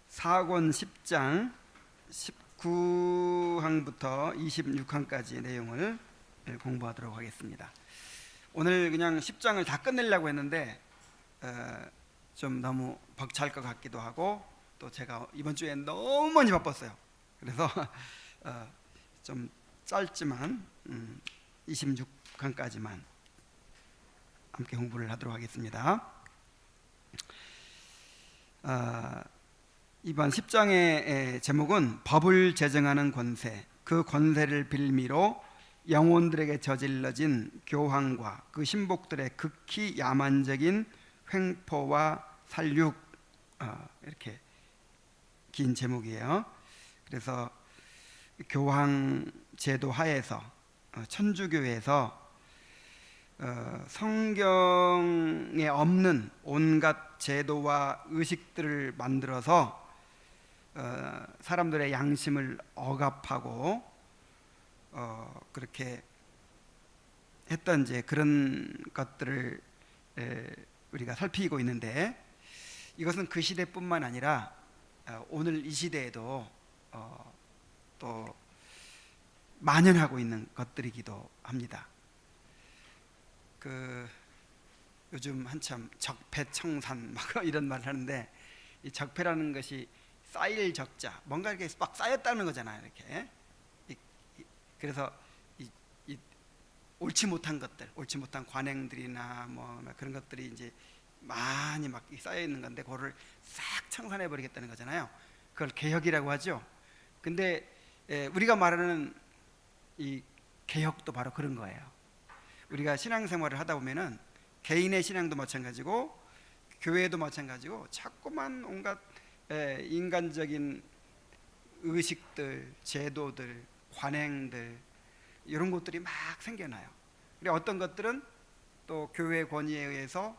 사권 10장 19항부터 26항까지 내용을 공부하도록 하겠습니다. 오늘 그냥 10장을 다 끝내려고 했는데 좀 너무 벅찰 것 같기도 하고, 또 제가 이번 주에 너무 많이 바빴어요. 그래서 좀 짧지만 26강까지만 함께 공부를 하도록 하겠습니다. 이번 10장의 제목은 법을 제정하는 권세, 그 권세를 빌미로 영혼들에게 저질러진 교황과 그 신복들의 극히 야만적인 횡포와 살육, 이렇게 긴 제목이에요. 그래서 교황 제도 하에서 천주교에서 성경에 없는 온갖 제도와 의식들을 만들어서 사람들의 양심을 억압하고 그렇게 했던 이제 그런 것들을 우리가 살피고 있는데, 이것은 그 시대뿐만 아니라 오늘 이 시대에도 또 만연하고 있는 것들이기도 합니다. 요즘 한참 적폐청산 막 이런 말을 하는데, 이 적폐라는 것이 쌓일 적자, 뭔가 이렇게 막 쌓였다는 거잖아요. 이렇게. 그래서 이 옳지 못한 것들, 옳지 못한 관행들이나 뭐 그런 것들이 이제 많이 막 쌓여 있는 건데, 그거를 싹 청산해 버리겠다는 거잖아요. 그걸 개혁이라고 하죠. 근데 우리가 말하는 이 개혁도 바로 그런 거예요. 우리가 신앙생활을 하다 보면은 개인의 신앙도 마찬가지고 교회도 마찬가지고 자꾸만 온갖 인간적인 의식들, 제도들, 관행들, 이런 것들이 막 생겨나요. 그리고 어떤 것들은 또 교회 권위에 의해서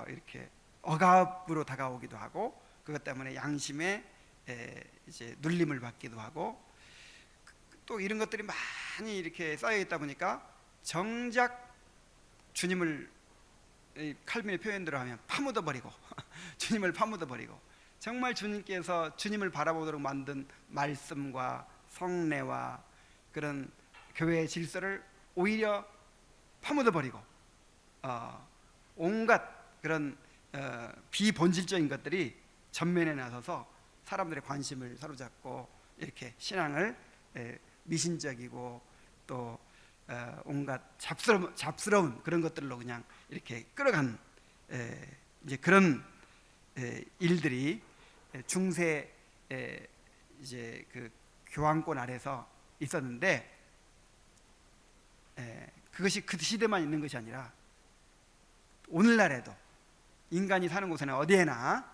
이렇게 억압으로 다가오기도 하고, 그것 때문에 양심에 이제 눌림을 받기도 하고, 또 이런 것들이 많이 이렇게 쌓여 있다 보니까 정작 주님을 칼빈의 표현대로 하면 파묻어 버리고 주님을 파묻어 버리고, 정말 주님께서 주님을 바라보도록 만든 말씀과 성례와 그런 교회의 질서를 오히려 파묻어 버리고 온갖 그런 비본질적인 것들이 전면에 나서서 사람들의 관심을 사로잡고, 이렇게 신앙을 미신적이고 또 온갖 잡스러운 그런 것들로 그냥 이렇게 끌어간 이제 그런 일들이 중세 이제 그 교황권 아래서 있었는데, 그것이 그 시대만 있는 것이 아니라 오늘날에도 인간이 사는 곳에는 어디에나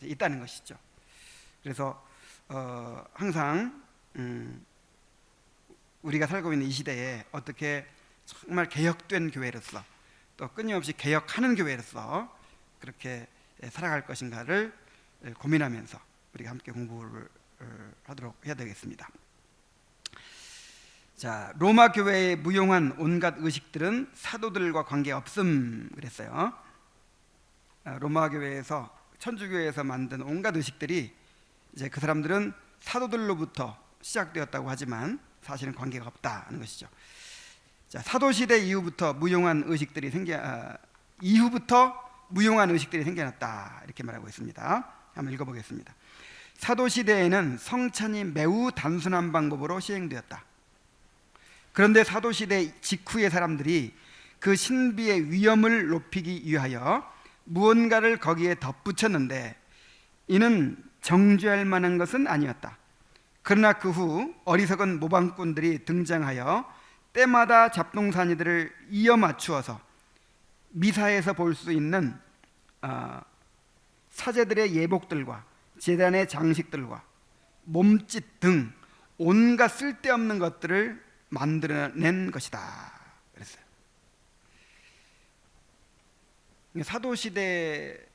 있다는 것이죠. 그래서 항상 우리가 살고 있는 이 시대에 어떻게 정말 개혁된 교회로서, 또 끊임없이 개혁하는 교회로서 그렇게 살아갈 것인가를 고민하면서 우리가 함께 공부를 하도록 해야 되겠습니다. 자, 로마 교회의 무용한 온갖 의식들은 사도들과 관계없음 그랬어요. 로마 교회에서, 천주교에서 만든 온갖 의식들이 이제 그 사람들은 사도들로부터 시작되었다고 하지만 사실은 관계가 없다는 것이죠. 자, 사도 시대 이후부터 무용한 의식들이 생겨났다, 이렇게 말하고 있습니다. 한번 읽어보겠습니다. 사도 시대에는 성찬이 매우 단순한 방법으로 시행되었다. 그런데 사도 시대 직후의 사람들이 그 신비의 위엄을 높이기 위하여 무언가를 거기에 덧붙였는데, 이는 정죄할 만한 것은 아니었다. 그러나 그 후 어리석은 모방꾼들이 등장하여 때마다 잡동사니들을 이어 맞추어서 미사에서 볼 수 있는 사제들의 예복들과 제단의 장식들과 몸짓 등 온갖 쓸데없는 것들을 만들어낸 것이다 그랬어요. 사도 시대에는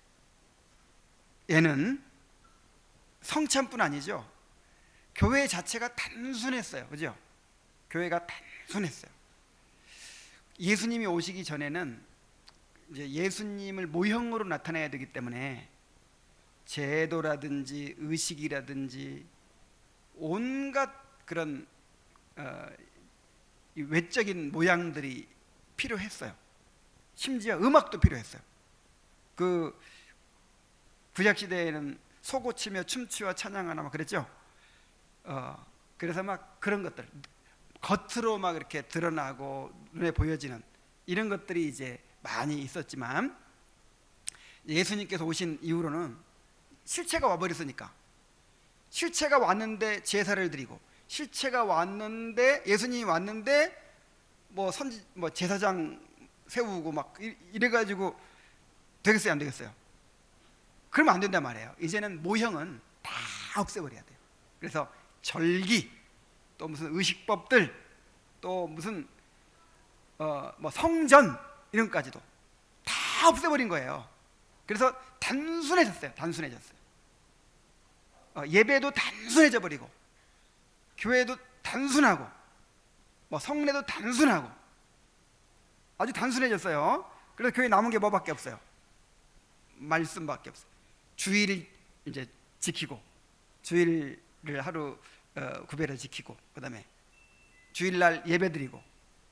성찬뿐 아니죠, 교회 자체가 단순했어요. 그죠? 교회가 단순했어요. 예수님이 오시기 전에는 이제 예수님을 모형으로 나타내야 되기 때문에 제도라든지 의식이라든지 온갖 그런 이 외적인 모양들이 필요했어요. 심지어 음악도 필요했어요. 그 구약 시대에는 소고치며 춤추어 찬양하나 막 그랬죠. 그래서 막 그런 것들 겉으로 막 이렇게 드러나고 눈에 보여지는 이런 것들이 이제 많이 있었지만 예수님께서 오신 이후로는 실체가 와버렸으니까, 실체가 왔는데 제사를 드리고, 실체가 왔는데 예수님이 왔는데 뭐 제사장 세우고 막 이래가지고 되겠어요, 안 되겠어요? 그러면 안 된단 말이에요. 이제는 모형은 다 없애버려야 돼요. 그래서 절기, 또 무슨 의식법들, 또 무슨 뭐 성전 이런 것까지도 다 없애버린 거예요. 그래서 단순해졌어요. 예배도 단순해져 버리고, 교회도 단순하고, 뭐 성례도 단순하고, 아주 단순해졌어요. 그래서 교회 남은 게 뭐밖에 없어요? 말씀밖에 없어요. 주일을 이제 지키고, 주일을 하루 구별해 지키고, 그 다음에 주일날 예배드리고,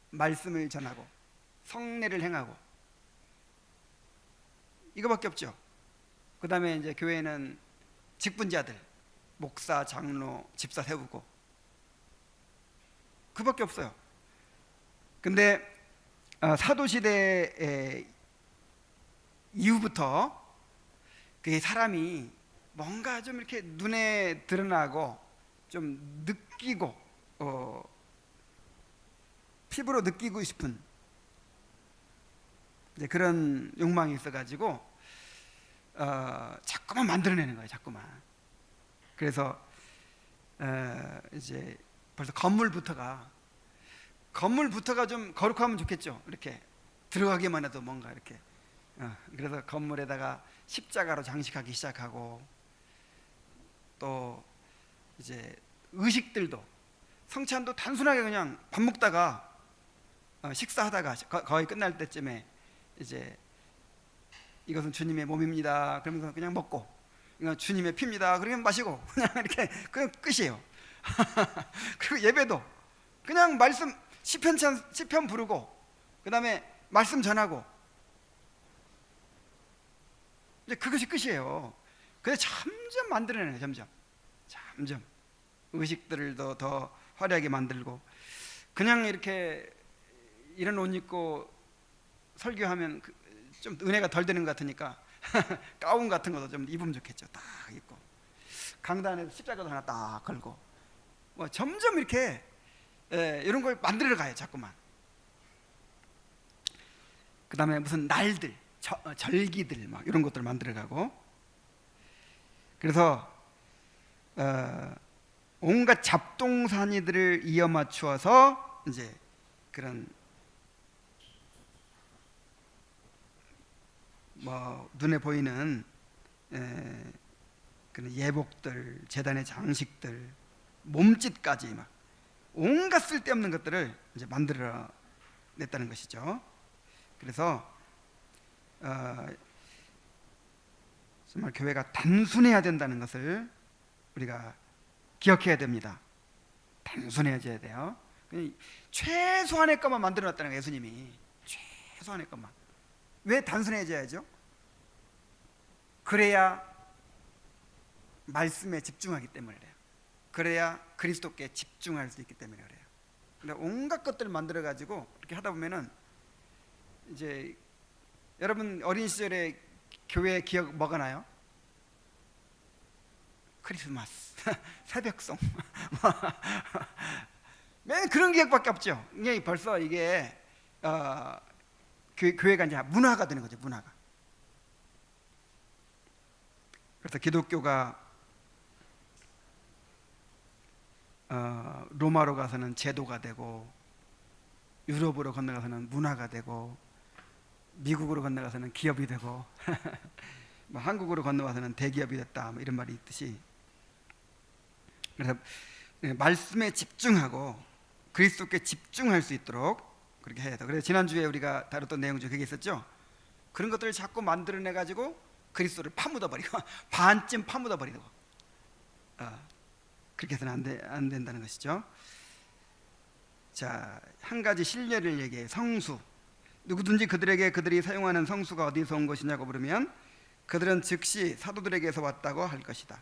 말씀을 전하고, 성례를 행하고, 이거밖에 없죠. 그 다음에 이제 교회는 직분자들, 목사, 장로, 집사 세우고, 그밖에 없어요. 근데 사도시대 이후부터 그 사람이 뭔가 좀 이렇게 눈에 드러나고 좀 느끼고 피부로 느끼고 싶은 이제 그런 욕망이 있어가지고 자꾸만 만들어내는 거예요. 자꾸만. 그래서 이제 벌써 건물부터가 좀 거룩하면 좋겠죠. 이렇게 들어가기만 해도 뭔가 이렇게 그래서 건물에다가 십자가로 장식하기 시작하고, 또 이제 의식들도 성찬도 단순하게 그냥 밥 먹다가 식사하다가 거의 끝날 때쯤에 이제 이것은 주님의 몸입니다 그러면서 그냥 먹고, 이건 주님의 피입니다 그러면 마시고, 그냥 이렇게 그냥 끝이에요. 그리고 예배도 그냥 말씀 시편 부르고, 그 다음에 말씀 전하고, 이제 그것이 끝이에요. 근데 점점 만들어내요. 점점 의식들을 더 화려하게 만들고, 그냥 이렇게 이런 옷 입고 설교하면 좀 은혜가 덜 되는 것 같으니까 가운 같은 것도 좀 입으면 좋겠죠. 딱 입고 강단에서 십자가도 하나 딱 걸고, 뭐 점점 이렇게 이런 걸 만들어 가요. 자꾸만. 그 다음에 무슨 날들, 절기들 막 이런 것들을 만들어 가고, 그래서 온갖 잡동사니들을 이어 맞추어서 이제 그런 뭐 눈에 보이는 그런 예복들, 제단의 장식들, 몸짓까지 막 온갖 쓸데없는 것들을 이제 만들어 냈다는 것이죠. 그래서 정말 교회가 단순해야 된다는 것을 우리가 기억해야 됩니다. 단순해져야 돼요. 최소한의 것만 만들어 놨다는 거예요. 예수님이 최소한의 것만. 왜 단순해져야죠? 그래야 말씀에 집중하기 때문에 그래요. 그래야 그리스도께 집중할 수 있기 때문에 그래요. 근데 온갖 것들을 만들어 가지고 이렇게 하다 보면은 이제 여러분 어린 시절에 교회 기억 뭐가 나요? 크리스마스, 새벽송, 맨 그런 기억밖에 없죠. 이게 벌써 이게 교회가 이제 문화가 되는 거죠. 문화가. 그래서 기독교가 로마로 가서는 제도가 되고, 유럽으로 건너가서는 문화가 되고, 미국으로 건너가서는 기업이 되고 뭐 한국으로 건너가서는 대기업이 됐다, 뭐 이런 말이 있듯이, 그래서 말씀에 집중하고 그리스도께 집중할 수 있도록 그렇게 해야 돼요. 그래서 지난주에 우리가 다뤘던 내용 중에 그게 있었죠. 그런 것들을 자꾸 만들어내 가지고 그리스도를 파묻어 버리고 반쯤 파묻어 버리고 그렇게 해서는 안 된다는 것이죠. 자, 한 가지 신뢰를 얘기해요. 성수. 누구든지 그들에게 그들이 사용하는 성수가 어디서 온 것이냐고 물으면 그들은 즉시 사도들에게서 왔다고 할 것이다.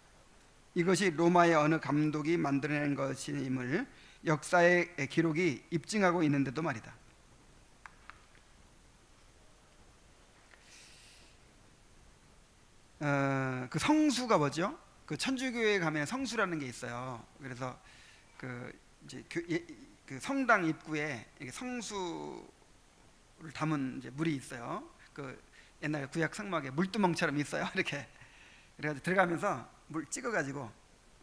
이것이 로마의 어느 감독이 만들어낸 것임을 역사의 기록이 입증하고 있는데도 말이다. 그 성수가 뭐죠? 그 천주교에 가면 성수라는 게 있어요. 그래서 그 이제 그 성당 입구에 성수를 담은 이제 물이 있어요. 그 옛날 구약 성막에 물두멍처럼 있어요. 이렇게 그래가지고 들어가면서 물 찍어가지고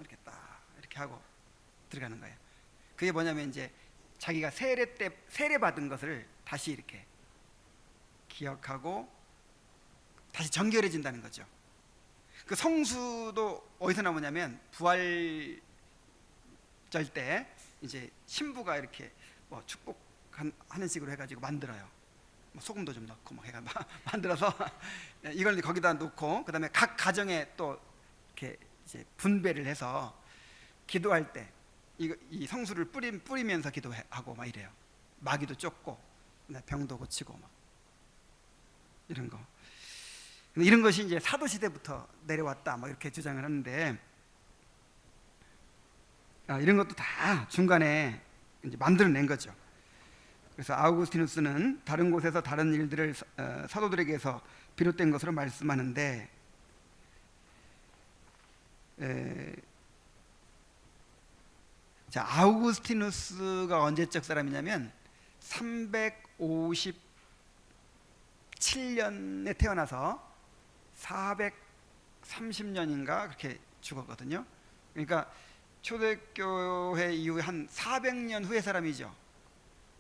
이렇게 딱 이렇게 하고 들어가는 거예요. 그게 뭐냐면 이제 자기가 세례 때 세례 받은 것을 다시 이렇게 기억하고 다시 정결해진다는 거죠. 그 성수도 어디서 나오냐면 부활절 때 이제 신부가 이렇게 뭐 축복하는 식으로 해가지고 만들어요. 뭐 소금도 좀 넣고 뭐 해가 만들어서 이걸 거기다 놓고 그다음에 각 가정에 또 이렇게 이제 분배를 해서 기도할 때 이 성수를 뿌리면서 기도하고 막 이래요. 마귀도 쫓고 병도 고치고 막 이런 거. 이런 것이 이제 사도 시대부터 내려왔다 막 이렇게 주장을 하는데 이런 것도 다 중간에 이제 만들어낸 거죠. 그래서 아우구스티누스는 다른 곳에서 다른 일들을 사도들에게서 비롯된 것으로 말씀하는데 자, 아우구스티누스가 언제적 사람이냐면 357년에 태어나서 430년인가 그렇게 죽었거든요. 그러니까 초대교회 이후에 한 400년 후의 사람이죠.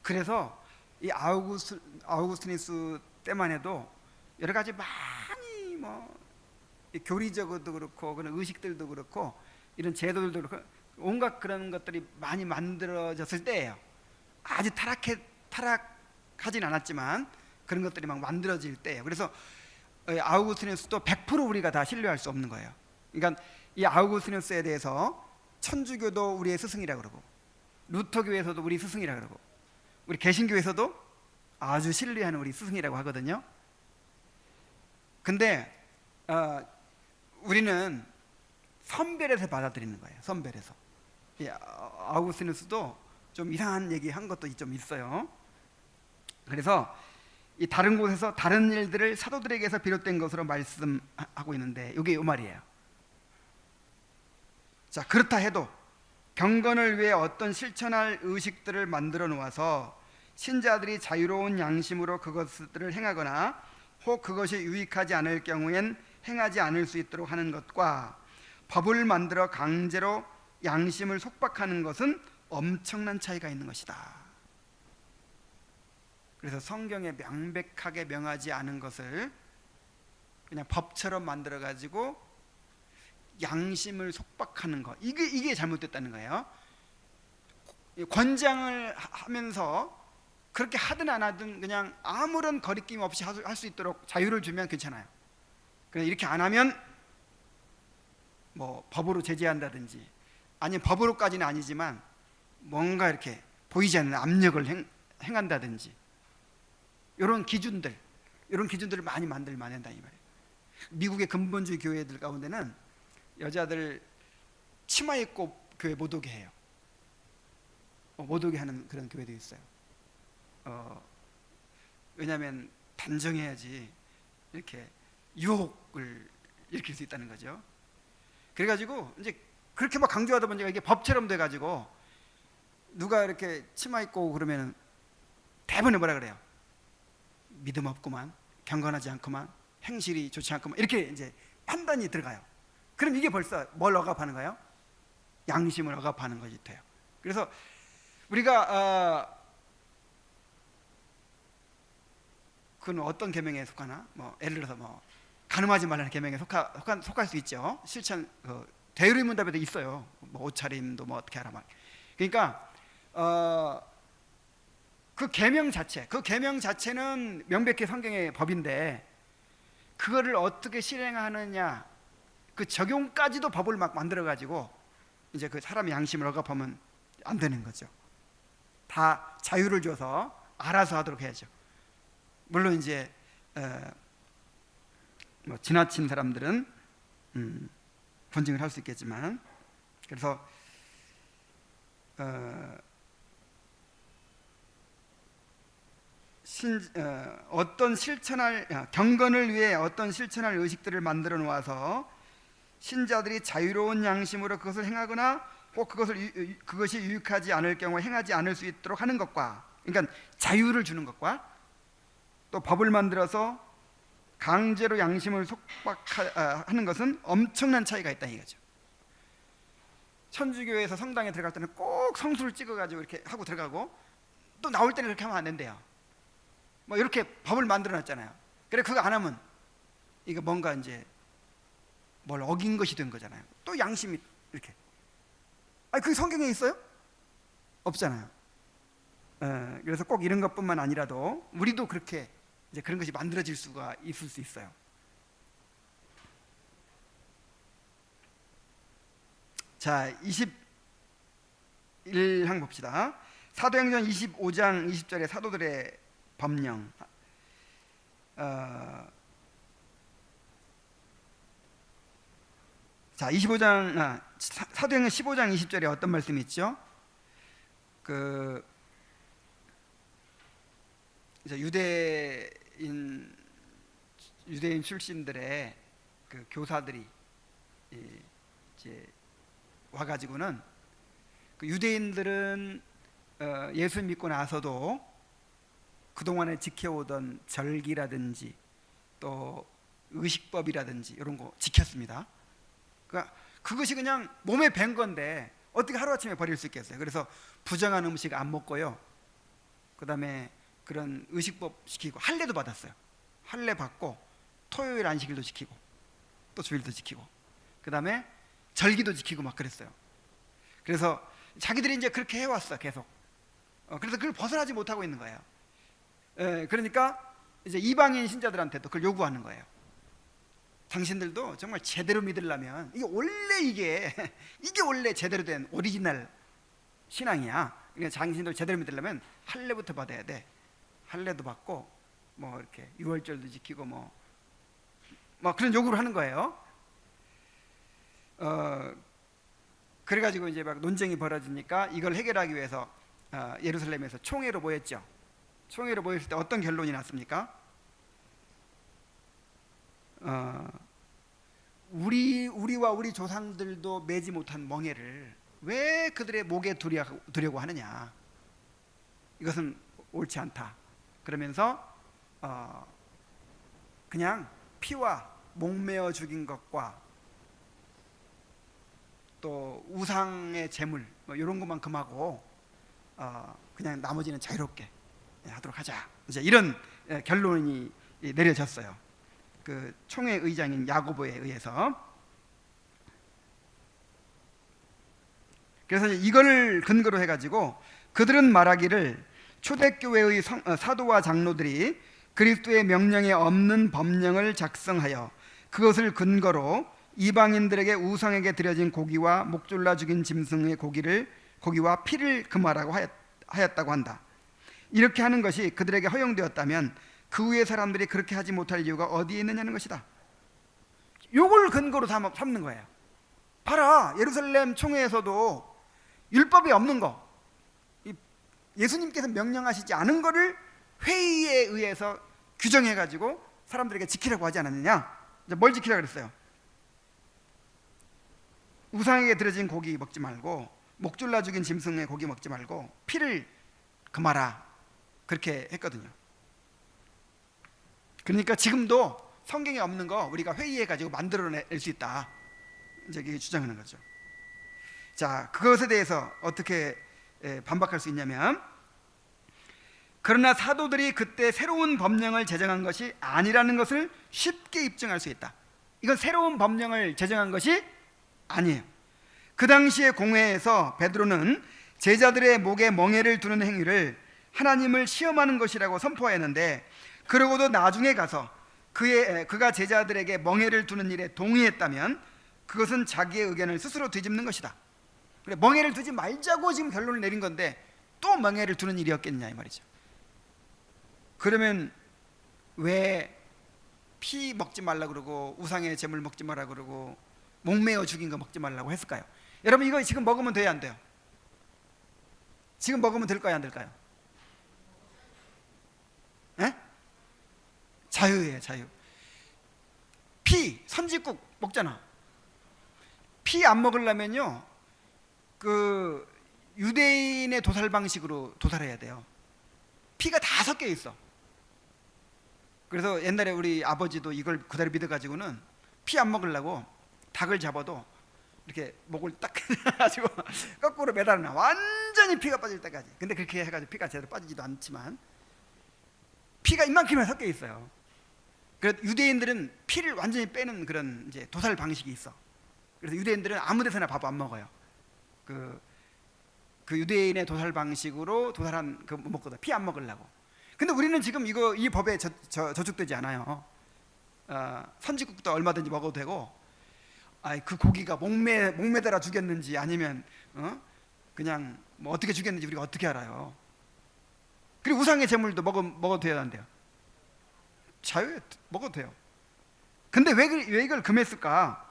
그래서 이 아우구스티누스 때만 해도 여러 가지 많이 뭐 교리적으로도 그렇고 그런 의식들도 그렇고 이런 제도들도 그렇고 온갖 그런 것들이 많이 만들어졌을 때예요. 아주 타락하진 않았지만 그런 것들이 막 만들어질 때예요. 그래서 아우구스티누스도 100% 우리가 다 신뢰할 수 없는 거예요. 그러니까 이 아우구스티누스에 대해서 천주교도 우리의 스승이라고 그러고 루터교에서도 우리 스승이라고 그러고 우리 개신교에서도 아주 신뢰하는 우리 스승이라고 하거든요. 근데 우리는 선별해서 받아들이는 거예요. 선별해서. 아우구스티누스도 좀 이상한 얘기 한 것도 좀 있어요. 그래서 이 다른 곳에서 다른 일들을 사도들에게서 비롯된 것으로 말씀하고 있는데 이게 이 말이에요. 자, 그렇다 해도 경건을 위해 어떤 실천할 의식들을 만들어 놓아서 신자들이 자유로운 양심으로 그것들을 행하거나 혹 그것이 유익하지 않을 경우엔 행하지 않을 수 있도록 하는 것과 법을 만들어 강제로 양심을 속박하는 것은 엄청난 차이가 있는 것이다. 그래서 성경에 명백하게 명하지 않은 것을 그냥 법처럼 만들어 가지고 양심을 속박하는 것, 이게 잘못됐다는 거예요. 권장을 하면서 그렇게 하든 안 하든 그냥 아무런 거리낌 없이 할 수 있도록 자유를 주면 괜찮아요. 그냥 이렇게 안 하면 뭐 법으로 제재한다든지 아니면 법으로까지는 아니지만 뭔가 이렇게 보이지 않는 압력을 행한다든지 이런 기준들을 많이 만들면 된다 이 말이에요. 미국의 근본주의 교회들 가운데는 여자들 치마 입고 교회 못 오게 해요. 못 오게 하는 그런 교회도 있어요. 왜냐하면 단정해야지 이렇게 유혹을 일으킬 수 있다는 거죠. 그래가지고 이제 그렇게 막 강조하다 보니까 이게 법처럼 돼가지고 누가 이렇게 치마 입고 그러면 대부분 뭐라 그래요? 믿음 없구만, 경건하지 않구만, 행실이 좋지 않구만 이렇게 이제 판단이 들어가요. 그럼 이게 벌써 뭘 억압하는 거예요? 양심을 억압하는 것이 돼요. 그래서 우리가 그건 어떤 계명에 속하나? 뭐 예를 들어서 뭐 간음하지 말라는 계명에 속할 수 있죠. 실천 대의로운 문답에도 있어요. 뭐 옷차림도 뭐 어떻게 하라 말. 그러니까 그 계명 자체는 명백히 성경의 법인데 그거를 어떻게 실행하느냐, 그 적용까지도 법을 막 만들어 가지고 이제 그 사람의 양심을 억압하면 안 되는 거죠. 다 자유를 줘서 알아서 하도록 해야죠. 물론 이제 뭐 지나친 사람들은 번증을 할 수 있겠지만, 그래서 어떤 실천할 경건을 위해 어떤 실천할 의식들을 만들어 놓아서 신자들이 자유로운 양심으로 그것을 행하거나 혹 그것이 유익하지 않을 경우 행하지 않을 수 있도록 하는 것과, 그러니까 자유를 주는 것과, 또 법을 만들어서 강제로 양심을 속박하는 것은 엄청난 차이가 있다 이거죠. 천주교에서 성당에 들어갈 때는 꼭 성수를 찍어가지고 이렇게 하고 들어가고, 또 나올 때는 그렇게 하면 안 된대요. 뭐 이렇게 법을 만들어놨잖아요. 그래 그거 안 하면 이거 뭔가 이제 뭘 어긴 것이 된 거잖아요. 또 양심이 이렇게. 아니 그게 성경에 있어요? 없잖아요. 그래서 꼭 이런 것뿐만 아니라도 우리도 그렇게 이제 그런 것이 만들어질 수가 있을 수 있어요. 자, 21항 봅시다. 사도행전 25장 20절에 사도들의 법령. 자, 25장 사도행전 15장 20절에 어떤 말씀이 있죠? 그 이제 유대인 출신들의 그 교사들이 이제 와가지고는, 그 유대인들은 예수 믿고 나서도 그동안에 지켜오던 절기라든지 또 의식법이라든지 이런 거 지켰습니다. 그러니까 그것이 그냥 몸에 밴 건데 어떻게 하루아침에 버릴 수 있겠어요. 그래서 부정한 음식 안 먹고요, 그 다음에 그런 의식법 지키고 할례도 받았어요. 할례 받고 토요일 안식일도 지키고 또 주일도 지키고 그 다음에 절기도 지키고 막 그랬어요. 그래서 자기들이 이제 그렇게 해왔어 계속. 그래서 그걸 벗어나지 못하고 있는 거예요. 그러니까 이제 이방인 신자들한테도 그걸 요구하는 거예요. 당신들도 정말 제대로 믿으려면 이게 원래 제대로 된 오리지널 신앙이야. 그러니까 당신들 제대로 믿으려면 할례부터 받아야 돼. 할례도 받고 뭐 이렇게 유월절도 지키고 뭐 그런 요구를 하는 거예요. 그래가지고 이제 막 논쟁이 벌어지니까 이걸 해결하기 위해서 예루살렘에서 총회로 모였죠. 총회로 모였을 때 어떤 결론이 났습니까? 우리와 우리 조상들도 매지 못한 멍에를 왜 그들의 목에 두려고 하느냐, 이것은 옳지 않다. 그러면서 그냥 피와 목매어 죽인 것과 또 우상의 제물 뭐 이런 것만 금하고 그냥 나머지는 자유롭게 하도록 하자, 이제 이런 결론이 내려졌어요. 그 총회 의장인 야고보에 의해서. 그래서 이걸 근거로 해가지고 그들은 말하기를 초대교회의 사도와 장로들이 그리스도의 명령에 없는 법령을 작성하여 그것을 근거로 이방인들에게 우상에게 드려진 고기와 목졸라 죽인 짐승의 고기와 피를 금하라고 하였다고 한다. 이렇게 하는 것이 그들에게 허용되었다면 그 후의 사람들이 그렇게 하지 못할 이유가 어디에 있느냐는 것이다. 요걸 근거로 삼는 거예요. 봐라, 예루살렘 총회에서도 율법이 없는 거, 예수님께서 명령하시지 않은 거를 회의에 의해서 규정해가지고 사람들에게 지키라고 하지 않았느냐. 이제 뭘 지키라고 그랬어요? 우상에게 드려진 고기 먹지 말고 목졸라 죽인 짐승의 고기 먹지 말고 피를 금하라, 그렇게 했거든요. 그러니까 지금도 성경에 없는 거 우리가 회의해가지고 만들어낼 수 있다, 이제 이게 주장하는 거죠. 자, 그것에 대해서 어떻게 반박할 수 있냐면, 그러나 사도들이 그때 새로운 법령을 제정한 것이 아니라는 것을 쉽게 입증할 수 있다. 이건 새로운 법령을 제정한 것이 아니에요. 그 당시의 공회에서 베드로는 제자들의 목에 멍에를 두는 행위를 하나님을 시험하는 것이라고 선포했는데, 그러고도 나중에 가서 그가 제자들에게 멍에를 두는 일에 동의했다면 그것은 자기의 의견을 스스로 뒤집는 것이다. 그래, 멍에를 두지 말자고 지금 결론을 내린 건데 또 멍에를 두는 일이었겠냐 이 말이죠. 그러면 왜 피 먹지 말라 그러고 우상의 제물 먹지 말라 그러고 목매어 죽인 거 먹지 말라고 했을까요? 여러분 이거 지금 먹으면 돼요, 안 돼요? 지금 먹으면 될까요, 안 될까요? 에? 자유예요, 자유. 피, 선지국 먹잖아. 피 안 먹으려면요, 그 유대인의 도살 방식으로 도살해야 돼요. 피가 다 섞여 있어. 그래서 옛날에 우리 아버지도 이걸 그대로 믿어가지고는 피 안 먹으려고 닭을 잡아도 이렇게 목을 딱 해가지고 거꾸로 매달아놔. 완전히 피가 빠질 때까지. 근데 그렇게 해가지고 피가 제대로 빠지지도 않지만 피가 이만큼이나 섞여 있어요. 그래서 유대인들은 피를 완전히 빼는 그런 이제 도살 방식이 있어. 그래서 유대인들은 아무 데서나 밥 안 먹어요. 그 유대인의 도살 방식으로 도살한 그 먹거든. 피 안 먹으려고. 근데 우리는 지금 이 법에 저축되지 않아요. 선지국도 얼마든지 먹어도 되고, 그 고기가 목매달아 죽였는지 아니면 그냥 뭐 어떻게 죽였는지 우리가 어떻게 알아요? 그리고 우상의 제물도 먹어도 돼야 안 돼요? 자유에 먹어도 돼요. 근데 왜 이걸 금했을까?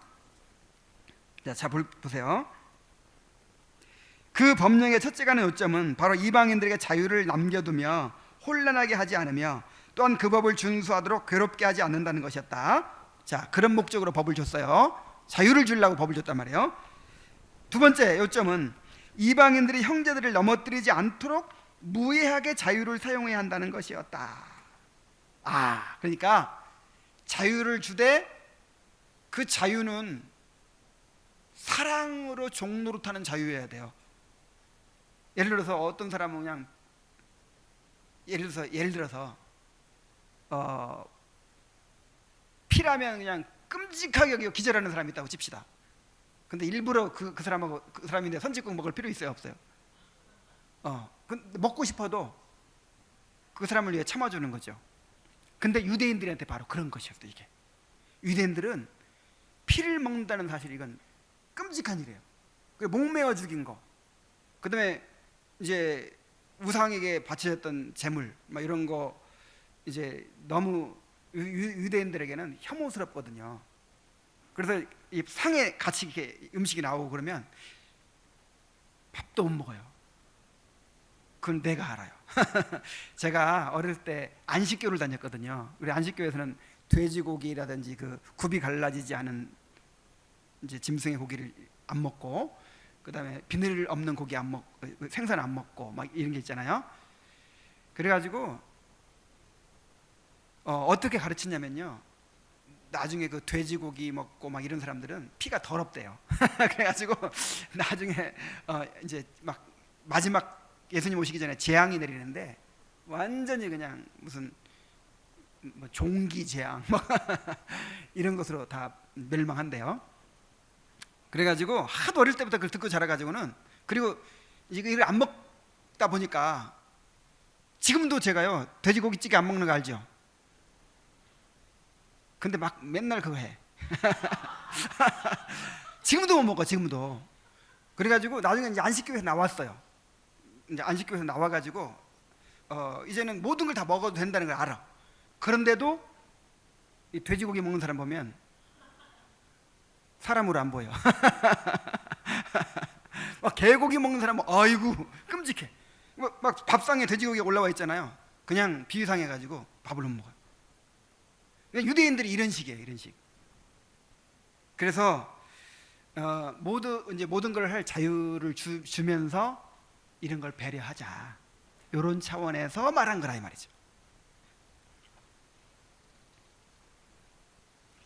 자, 보세요. 그 법령의 첫째 가는 요점은 바로 이방인들에게 자유를 남겨두며 혼란하게 하지 않으며 또한 그 법을 준수하도록 괴롭게 하지 않는다는 것이었다. 자, 그런 목적으로 법을 줬어요. 자유를 주려고 법을 줬단 말이에요. 두 번째 요점은 이방인들이 형제들을 넘어뜨리지 않도록 무해하게 자유를 사용해야 한다는 것이었다. 그러니까 자유를 주되 그 자유는 사랑으로 종노릇하는 자유여야 돼요. 예를 들어서 어떤 사람은 그냥 예를 들어서 피라면 그냥 끔찍하게 여기고 기절하는 사람이 있다고 칩시다. 근데 일부러 그 사람인데 선지국 먹을 필요 있어요, 없어요? 근데 먹고 싶어도 그 사람을 위해 참아주는 거죠. 근데 유대인들한테 바로 그런 것이었어요. 이게 유대인들은 피를 먹는다는 사실, 이건 끔찍한 일이에요. 목매어 죽인 거, 그 다음에 이제 우상에게 바쳐졌던 제물 막 이런 거 이제 너무 유대인들에게는 혐오스럽거든요. 그래서 이 상에 같이 이렇게 음식이 나오고 그러면 밥도 못 먹어요. 그건 내가 알아요. 제가 어릴 때 안식교를 다녔거든요. 우리 안식교에서는 돼지고기라든지 그 굽이 갈라지지 않은 이제 짐승의 고기를 안 먹고, 그 다음에 비늘 없는 고기 안 먹고, 생선 안 먹고 막 이런 게 있잖아요. 그래가지고 어떻게 가르치냐면요, 나중에 그 돼지고기 먹고 막 이런 사람들은 피가 더럽대요. 그래가지고 나중에 이제 막 마지막 예수님 오시기 전에 재앙이 내리는데 완전히 그냥 무슨 뭐 종기 재앙 이런 것으로 다 멸망한대요. 그래가지고 하도 어릴 때부터 그걸 듣고 자라가지고는, 그리고 이걸 안 먹다 보니까 지금도 제가요 돼지고기찌개 안 먹는 거 알죠? 근데 막 맨날 그거 해. 지금도 못 먹어, 지금도. 그래가지고 나중에 이제 안식교에서 나왔어요. 이제 안식교에서 나와가지고 이제는 모든 걸 다 먹어도 된다는 걸 알아. 그런데도 이 돼지고기 먹는 사람 보면 사람으로 안 보여. 막 개고기 먹는 사람은 아이고 끔찍해. 막 밥상에 돼지고기가 올라와 있잖아요. 그냥 비위상해가지고 밥을 못 먹어요. 유대인들이 이런 식이에요, 이런 식. 그래서 모든 걸 할 자유를 주면서 이런 걸 배려하자, 이런 차원에서 말한 거라 이 말이죠.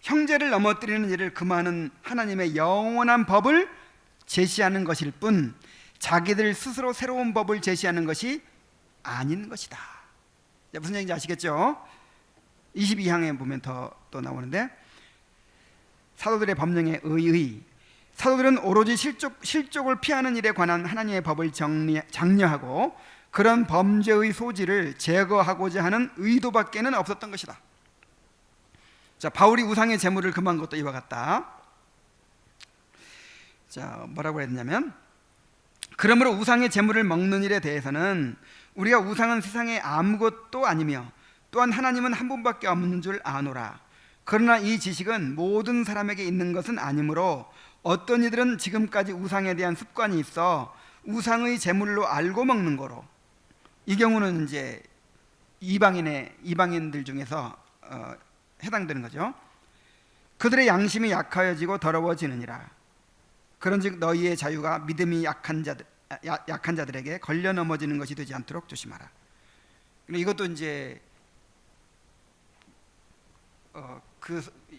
형제를 넘어뜨리는 일을 금하는 하나님의 영원한 법을 제시하는 것일 뿐 자기들 스스로 새로운 법을 제시하는 것이 아닌 것이다. 무슨 얘기인지 아시겠죠? 22항에 보면 또 나오는데, 사도들의 법령에 의의, 사도들은 오로지 실족을 피하는 일에 관한 하나님의 법을 장려하고 그런 범죄의 소지를 제거하고자 하는 의도밖에는 없었던 것이다. 자, 바울이 우상의 제물을 금한 것도 이와 같다. 자, 뭐라고 했냐면, 그러므로 우상의 제물을 먹는 일에 대해서는 우리가 우상은 세상에 아무것도 아니며 또한 하나님은 한 분밖에 없는 줄 아노라. 그러나 이 지식은 모든 사람에게 있는 것은 아니므로 어떤 이들은 지금까지 우상에 대한 습관이 있어 우상의 제물로 알고 먹는 거로, 이 경우는 이제 이방인들 중에서 해당되는 거죠. 그들의 양심이 약하여지고 더러워지느니라. 그런즉 너희의 자유가 믿음이 약한 자들에게 걸려 넘어지는 것이 되지 않도록 조심하라. 이것도 이제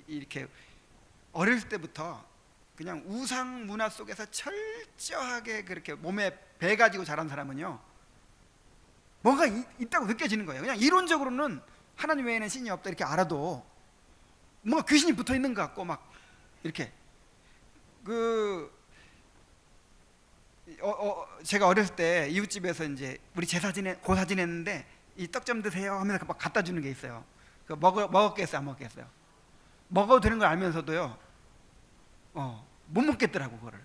이렇게 어릴 때부터 그냥 우상 문화 속에서 철저하게 그렇게 몸에 배 가지고 자란 사람은요, 뭔가 있다고 느껴지는 거예요. 그냥 이론적으로는 하나님 외에는 신이 없다 이렇게 알아도 뭔가 귀신이 붙어 있는 것 같고, 막 이렇게 제가 어렸을 때 이웃집에서 이제 우리 고사 지냈는데 이 떡 좀 드세요 하면서 막 갖다 주는 게 있어요. 먹었겠어요, 안 먹었겠어요? 먹어도 되는 걸 알면서도요, 못 먹겠더라고 그거를.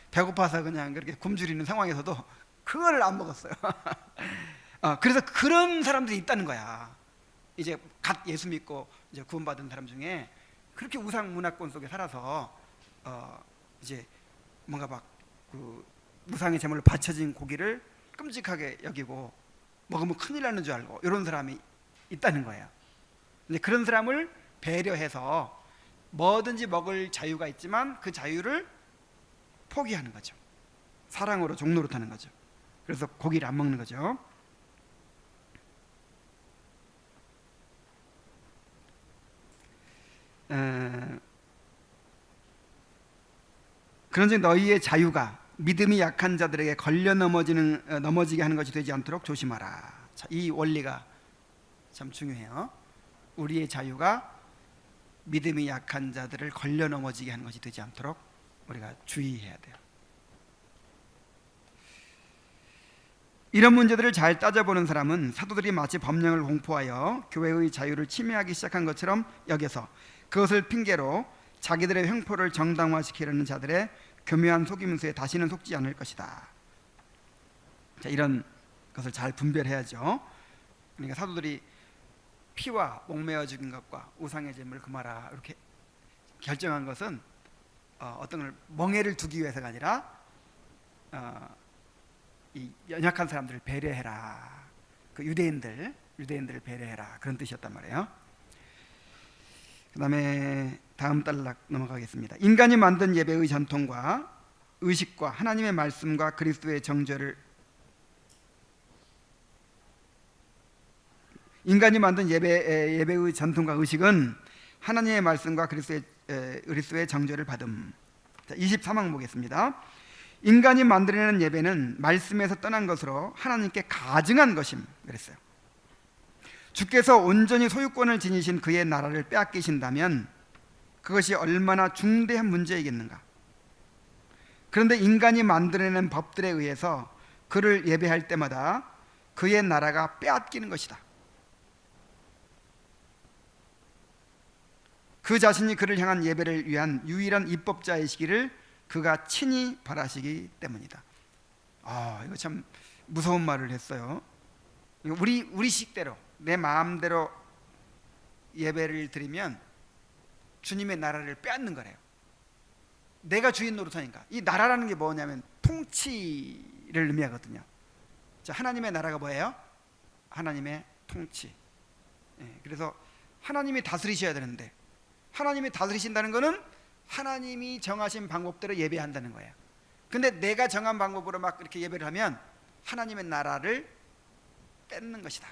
배고파서 그냥 그렇게 굶주리는 상황에서도 그거를 안 먹었어요. 그래서 그런 사람들이 있다는 거야. 이제 갓 예수 믿고 이제 구원받은 사람 중에 그렇게 우상 문화권 속에 살아서 이제 뭔가 막 우상의 제물로 바쳐진 고기를 끔찍하게 여기고 먹으면 큰일 나는 줄 알고 이런 사람이 있다는 거예요. 근데 그런 사람을 배려해서 뭐든지 먹을 자유가 있지만 그 자유를 포기하는 거죠. 사랑으로 종노릇하는 거죠. 그래서 고기를 안 먹는 거죠. 그런즉 너희의 자유가 믿음이 약한 자들에게 걸려 넘어지게 하는 것이 되지 않도록 조심하라. 자, 이 원리가 참 중요해요. 우리의 자유가 믿음이 약한 자들을 걸려 넘어지게 하는 것이 되지 않도록 우리가 주의해야 돼요. 이런 문제들을 잘 따져보는 사람은 사도들이 마치 법령을 공포하여 교회의 자유를 침해하기 시작한 것처럼 여겨서 그것을 핑계로 자기들의 횡포를 정당화시키려는 자들의 교묘한 속임수에 다시는 속지 않을 것이다. 자, 이런 것을 잘 분별해야죠. 그러니까 사도들이 피와 목매어 죽인 것과 우상의 제물을 금하라 이렇게 결정한 것은 어떤 걸 멍해를 두기 위해서가 아니라 이 연약한 사람들을 배려해라. 그 유대인들을 배려해라. 그런 뜻이었단 말이에요. 그 다음에 다음 단락 넘어가겠습니다. 인간이 만든 예배의 전통과 의식과 하나님의 말씀과 그리스도의 정죄를 인간이 만든 예배의 전통과 의식은 하나님의 말씀과 그리스도의 정죄를 받음. 자, 23항 보겠습니다. 인간이 만들어내는 예배는 말씀에서 떠난 것으로 하나님께 가증한 것임 그랬어요. 주께서 온전히 소유권을 지니신 그의 나라를 빼앗기신다면 그것이 얼마나 중대한 문제이겠는가. 그런데 인간이 만들어내는 법들에 의해서 그를 예배할 때마다 그의 나라가 빼앗기는 것이다. 그 자신이 그를 향한 예배를 위한 유일한 입법자이시기를 그가 친히 바라시기 때문이다. 이거 참 무서운 말을 했어요. 우리 식대로 내 마음대로 예배를 드리면 주님의 나라를 빼앗는 거래요. 내가 주인 노릇하니까. 이 나라라는 게 뭐냐면 통치를 의미하거든요. 자, 하나님의 나라가 뭐예요? 하나님의 통치. 그래서 하나님이 다스리셔야 되는데, 하나님이 다스리신다는 것은 하나님이 정하신 방법대로 예배한다는 거예요. 근데 내가 정한 방법으로 막 이렇게 예배를 하면 하나님의 나라를 뺏는 것이다.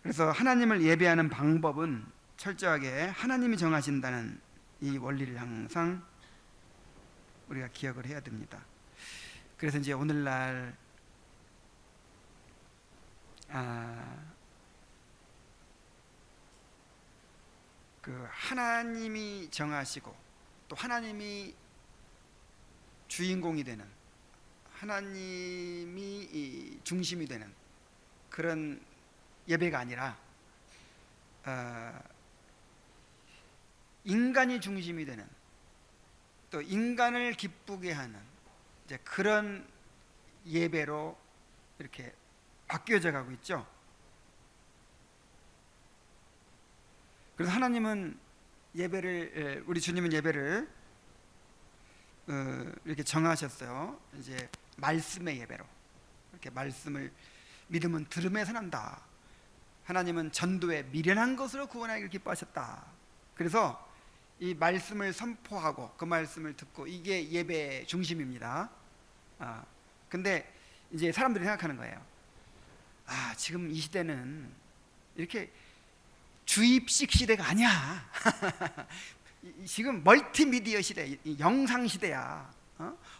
그래서 하나님을 예배하는 방법은 철저하게 하나님이 정하신다는 이 원리를 항상 우리가 기억을 해야 됩니다. 그래서 이제 오늘날 그 하나님이 정하시고 또 하나님이 주인공이 되는 하나님이 이 중심이 되는 그런 예배가 아니라 인간이 중심이 되는, 또 인간을 기쁘게 하는 이제 그런 예배로 이렇게 바뀌어져 가고 있죠. 그래서 하나님은 예배를, 우리 주님은 예배를 이렇게 정하셨어요. 이제 말씀의 예배로. 이렇게 말씀을, 믿음은 들음에서 난다. 하나님은 전도에 미련한 것으로 구원하기를 기뻐하셨다. 그래서 이 말씀을 선포하고 그 말씀을 듣고, 이게 예배의 중심입니다. 근데 이제 사람들이 생각하는 거예요. 지금 이 시대는 이렇게 주입식 시대가 아니야. 지금 멀티미디어 시대, 영상 시대야.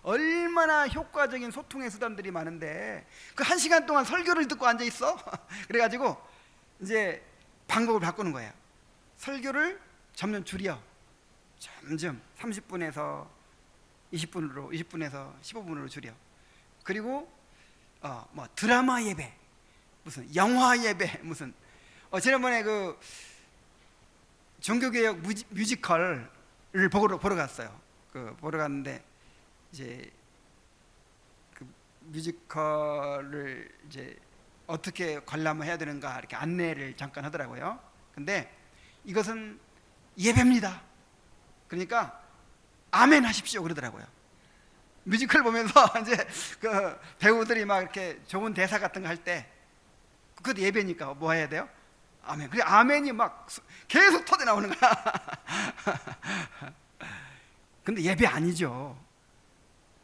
얼마나 효과적인 소통의 수단들이 많은데 그 1시간 동안 설교를 듣고 앉아 있어? 그래가지고 이제 방법을 바꾸는 거예요. 설교를 점점 줄여, 점점 30분에서 20분으로, 20분에서 15분으로 줄여. 그리고 뭐 드라마 예배, 무슨 영화 예배, 무슨 지난번에 그 종교개혁 뮤지컬을 보러 갔어요. 보러 갔는데 이제 그 뮤지컬을 이제 어떻게 관람을 해야 되는가 이렇게 안내를 잠깐 하더라고요. 근데 이것은 예배입니다. 그러니까 아멘 하십시오 그러더라고요. 뮤지컬 보면서 이제 그 배우들이 막 이렇게 좋은 대사 같은 거 할 때 그것도 예배니까 뭐 해야 돼요? 아멘. 그래, 아멘이 막 계속 터져 나오는 거야. 근데 예배 아니죠.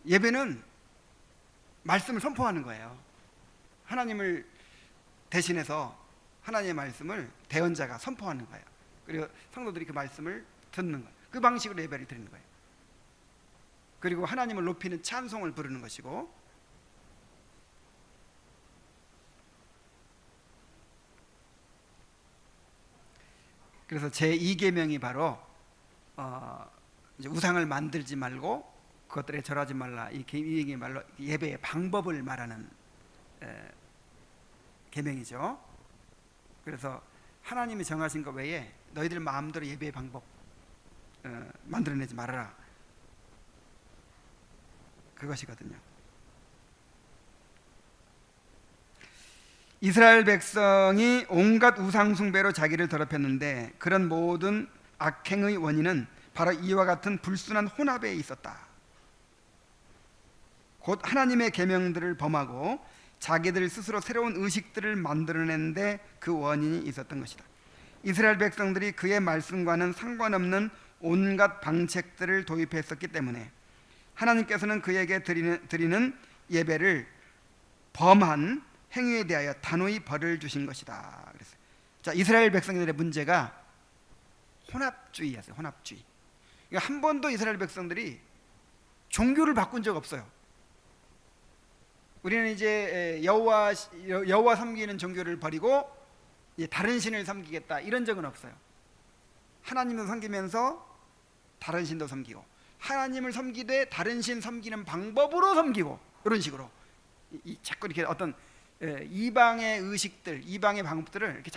예배는 말씀을 선포하는 거예요. 하나님을 대신해서 하나님의 말씀을 대언자가 선포하는 거예요. 그리고 성도들이 그 말씀을 듣는 거예요. 그 방식으로 예배를 드리는 거예요. 그리고 하나님을 높이는 찬송을 부르는 것이고, 그래서 제2계명이 바로 이제 우상을 만들지 말고 그것들에 절하지 말라, 이 계명이 말로 예배의 방법을 말하는 계명이죠. 그래서 하나님이 정하신 것 외에 너희들 마음대로 예배의 방법 만들어내지 말아라, 그것이거든요. 이스라엘 백성이 온갖 우상 숭배로 자기를 더럽혔는데 그런 모든 악행의 원인은 바로 이와 같은 불순한 혼합에 있었다. 곧 하나님의 계명들을 범하고 자기들 스스로 새로운 의식들을 만들어내는데 그 원인이 있었던 것이다. 이스라엘 백성들이 그의 말씀과는 상관없는 온갖 방책들을 도입했었기 때문에 하나님께서는 그에게 드리는 예배를 범한 행위에 대하여 단호히 벌을 주신 것이다. 그랬어요. 자, 이스라엘 백성들의 문제가 혼합주의였어요. 혼합주의. 그러니까 한 번도 이스라엘 백성들이 종교를 바꾼 적 없어요. 우리는 이제 여호와 섬기는 종교를 버리고 이제 다른 신을 섬기겠다, 이런 적은 없어요. 하나님을 섬기면서 다른 신도 섬기고, 하나님을 섬기되 다른 신 섬기는 방법으로 섬기고, 이런 식으로 자꾸 이렇게 어떤 이방의 의식들, 이방의 방법들을 이렇게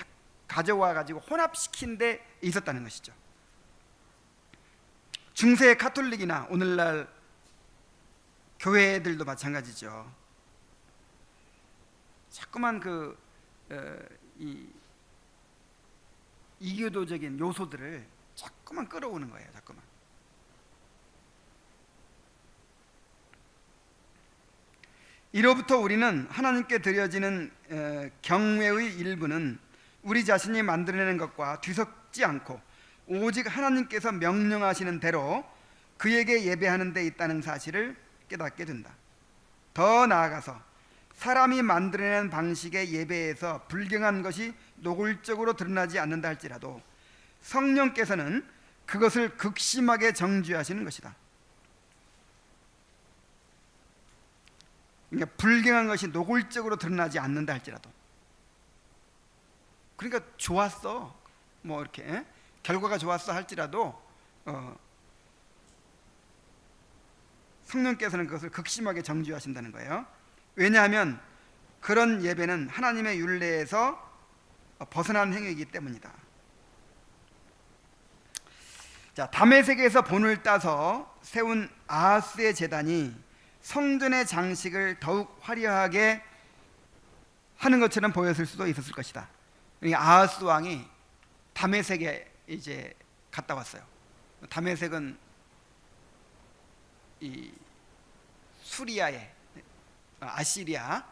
가져와 가지고 혼합시킨 데 있었다는 것이죠. 중세 카톨릭이나 오늘날 교회들도 마찬가지죠. 자꾸만 이교도적인 요소들을 자꾸만 끌어오는 거예요. 자꾸만. 이로부터 우리는 하나님께 드려지는 경외의 일부는 우리 자신이 만들어내는 것과 뒤섞지 않고 오직 하나님께서 명령하시는 대로 그에게 예배하는 데 있다는 사실을 깨닫게 된다. 더 나아가서 사람이 만들어낸 방식의 예배에서 불경한 것이 노골적으로 드러나지 않는다 할지라도 성령께서는 그것을 극심하게 정죄하시는 것이다. 그러니까 불경한 것이 노골적으로 드러나지 않는다 할지라도, 그러니까 좋았어, 뭐 이렇게 결과가 좋았어 할지라도 성령께서는 그것을 극심하게 정죄하신다는 거예요. 왜냐하면 그런 예배는 하나님의 율례에서 벗어난 행위이기 때문이다. 자, 다메섹에서 본을 따서 세운 아하스의 제단이 성전의 장식을 더욱 화려하게 하는 것처럼 보였을 수도 있었을 것이다. 그러니까 아하스 왕이 다메섹에 이제 갔다 왔어요. 다메섹은 이 수리아의 아시리아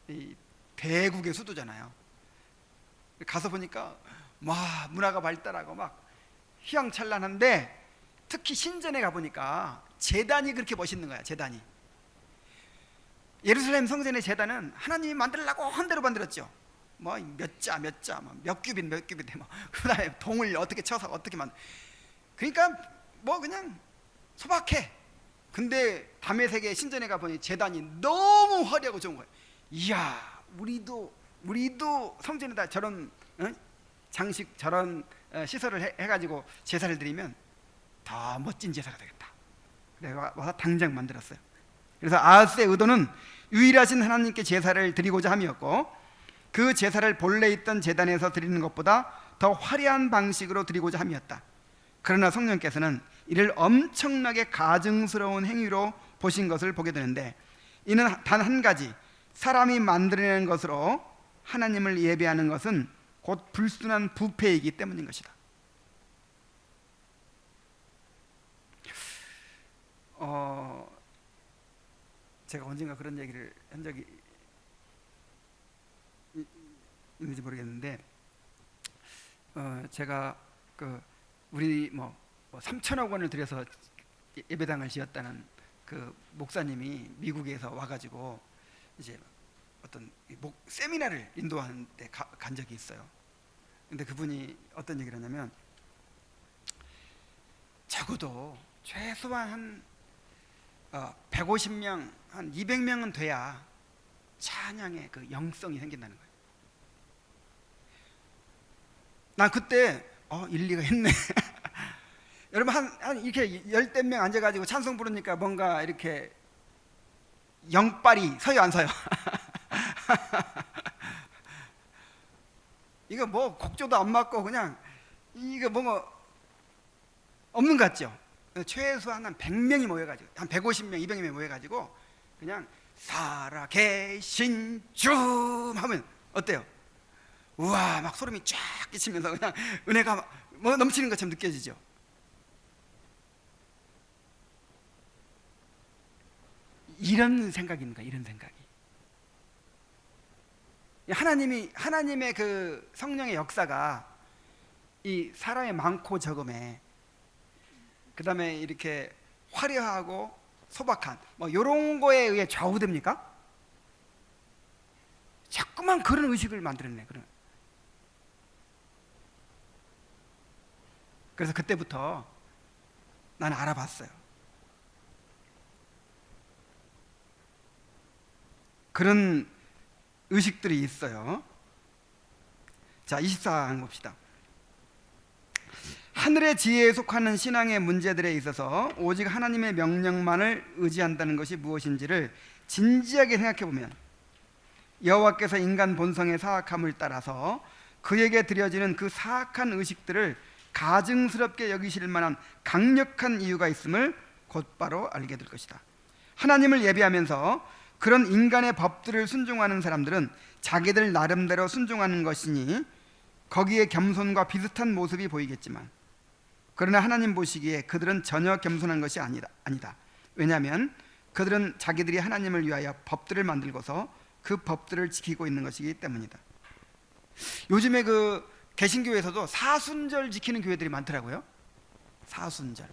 이 대국의 수도잖아요. 가서 보니까 와, 문화가 발달하고 막 휘황찬란한데, 특히 신전에 가보니까 제단이 그렇게 멋있는 거야. 제단이, 예루살렘 성전의 제단은 하나님이 만들려고 한 대로 만들었죠. 뭐 몇 자, 몇 규빗, 뭐 그다음에 동을 어떻게 쳐서 어떻게 그러니까 뭐 그냥 소박해. 근데 다메섹의 신전에 가보니 제단이 너무 화려하고 좋은 거예요. 이야, 우리도 성전에다 저런 장식, 저런 시설을 해가지고 제사를 드리면 더 멋진 제사가 되겠다. 그래 와서 당장 만들었어요. 그래서 아하스의 의도는 유일하신 하나님께 제사를 드리고자 함이었고, 그 제사를 본래 있던 제단에서 드리는 것보다 더 화려한 방식으로 드리고자 함이었다. 그러나 성령께서는 이를 엄청나게 가증스러운 행위로 보신 것을 보게 되는데, 이는 단 한 가지, 사람이 만들어낸 것으로 하나님을 예배하는 것은 곧 불순한 부패이기 때문인 것이다. 제가 언젠가 그런 얘기를 한 적이 있는지 모르겠는데, 제가 우리 3천억 원을 들여서 예배당을 지었다는 그 목사님이 미국에서 와가지고 이제 어떤 세미나를 인도하는 데 간 적이 있어요. 근데 그분이 어떤 얘기를 하냐면, 적어도 최소한 한 150명, 한 200명은 돼야 찬양의 그 영성이 생긴다는 거예요. 난 그때 일리가 있네. 여러분 한 이렇게 열댓 명 앉아가지고 찬송 부르니까 뭔가 이렇게 영빨이 서요, 안 서요? 이거 뭐 곡조도 안 맞고 그냥 이거 뭔가 없는 것 같죠? 최소한 한 100명이 모여가지고, 한 150명, 200명이 모여가지고 그냥 살아계신 주 하면 어때요? 우와, 막 소름이 쫙 끼치면서 그냥 은혜가 뭐 넘치는 것처럼 느껴지죠. 이런 생각입니까? 이런 생각이. 하나님의 그 성령의 역사가 이 사람의 많고 적음에, 그 다음에 이렇게 화려하고 소박한 뭐 이런 거에 의해 좌우됩니까? 자꾸만 그런 의식을 만들어내. 그래서 그때부터 나는 알아봤어요. 그런 의식들이 있어요. 자, 24장 봅시다. 하늘의 지혜에 속하는 신앙의 문제들에 있어서 오직 하나님의 명령만을 의지한다는 것이 무엇인지를 진지하게 생각해 보면, 여호와께서 인간 본성의 사악함을 따라서 그에게 드려지는 그 사악한 의식들을 가증스럽게 여기실 만한 강력한 이유가 있음을 곧바로 알게 될 것이다. 하나님을 예배하면서 그런 인간의 법들을 순종하는 사람들은 자기들 나름대로 순종하는 것이니 거기에 겸손과 비슷한 모습이 보이겠지만, 그러나 하나님 보시기에 그들은 전혀 겸손한 것이 아니다. 왜냐하면 그들은 자기들이 하나님을 위하여 법들을 만들고서 그 법들을 지키고 있는 것이기 때문이다. 요즘에 그 개신교에서도 사순절 지키는 교회들이 많더라고요. 사순절.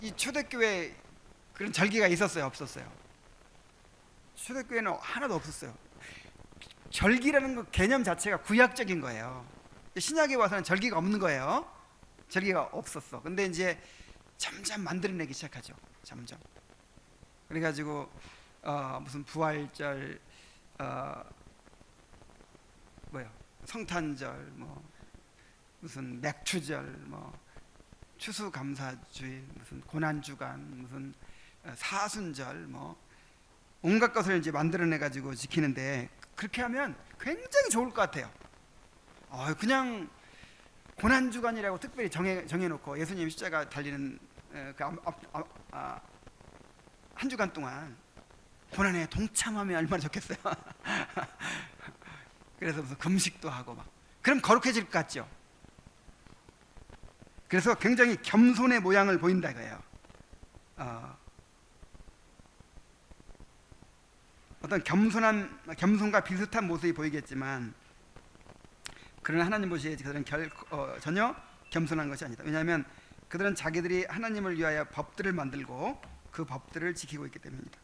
이 초대교회 그런 절기가 있었어요, 없었어요? 초대교회는 하나도 없었어요. 절기라는 그 개념 자체가 구약적인 거예요. 신약에 와서는 절기가 없는 거예요. 절기가 없었어. 근데 이제 점점 만들어내기 시작하죠. 점점. 그래가지고 무슨 부활절, 성탄절, 뭐 무슨 맥추절, 뭐 추수감사주일, 무슨 고난주간, 무슨 사순절, 뭐 온갖 것을 이제 만들어내 가지고 지키는데, 그렇게 하면 굉장히 좋을 것 같아요. 그냥 고난주간이라고 특별히 정해놓고 예수님 십자가 달리는 한 주간 동안 고난에 동참하면 얼마나 좋겠어요. 그래서 무슨 금식도 하고 막, 그럼 거룩해질 것 같죠. 그래서 굉장히 겸손의 모양을 보인다 이거예요. 어떤 겸손과 비슷한 모습이 보이겠지만, 그러나 하나님 보시기에 그들은 전혀 겸손한 것이 아니다. 왜냐하면 그들은 자기들이 하나님을 위하여 법들을 만들고 그 법들을 지키고 있기 때문입니다.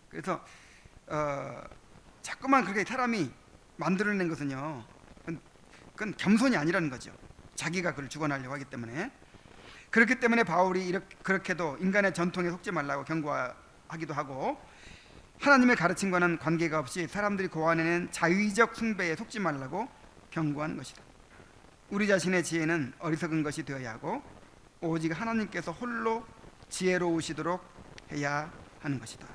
그래서 자꾸만 그렇게 사람이 만들어낸 것은요, 그건 겸손이 아니라는 거죠. 자기가 그걸 주관하려고 하기 때문에. 그렇기 때문에 바울이 그렇게도 인간의 전통에 속지 말라고 경고하기도 하고, 하나님의 가르침과는 관계가 없이 사람들이 고안해낸 자의적 숭배에 속지 말라고 경고하는 것이다. 우리 자신의 지혜는 어리석은 것이 되어야 하고 오직 하나님께서 홀로 지혜로우시도록 해야 하는 것이다.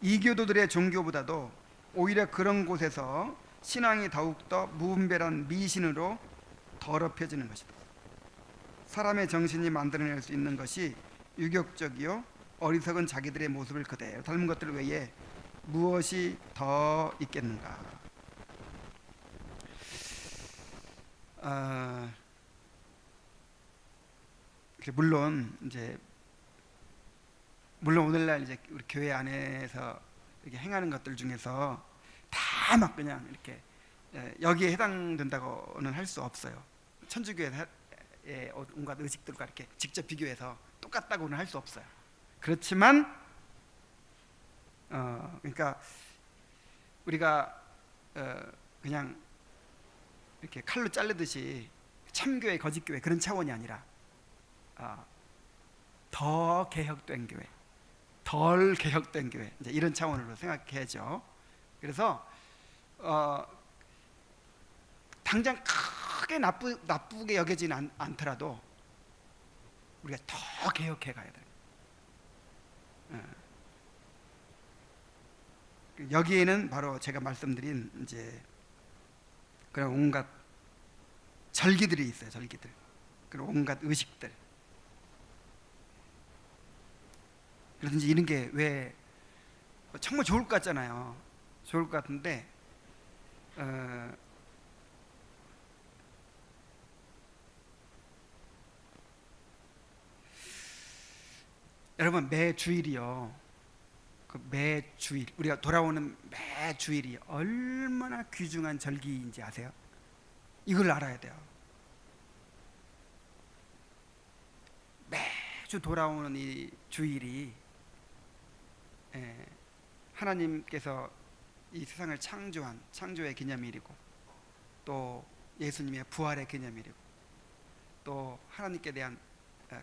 이교도들의 종교보다도 오히려 그런 곳에서 신앙이 더욱더 무분별한 미신으로 더럽혀지는 것이다. 사람의 정신이 만들어낼 수 있는 것이 유격적이요 어리석은 자기들의 모습을 그대로 닮은 것들 외에 무엇이 더 있겠는가? 물론 오늘날 이제 우리 교회 안에서 이렇게 행하는 것들 중에서 다 막 그냥 이렇게 여기에 해당된다고는 할 수 없어요. 천주교의 온갖 의식들과 이렇게 직접 비교해서 똑같다고는 할 수 없어요. 그렇지만 그러니까 우리가 그냥 이렇게 칼로 자르듯이 참교회, 거짓교회 그런 차원이 아니라 더 개혁된 교회, 덜 개혁된 교회, 이제 이런 차원으로 생각해야죠. 그래서 당장 크게 나쁘게 여겨지는 않더라도 우리가 더 개혁해 가야 돼요. 여기에는 바로 제가 말씀드린 이제 그런 온갖 절기들이 있어요. 절기들, 그런 온갖 의식들. 그래서 이제 이런 게 왜 정말 좋을 것 같잖아요. 좋을 것 같은데 여러분, 매주일이요, 그 매주일 우리가 돌아오는 매주일이 얼마나 귀중한 절기인지 아세요? 이걸 알아야 돼요. 매주 돌아오는 이 주일이 하나님께서 이 세상을 창조한 창조의 기념일이고, 또 예수님의 부활의 기념일이고, 또 하나님께 대한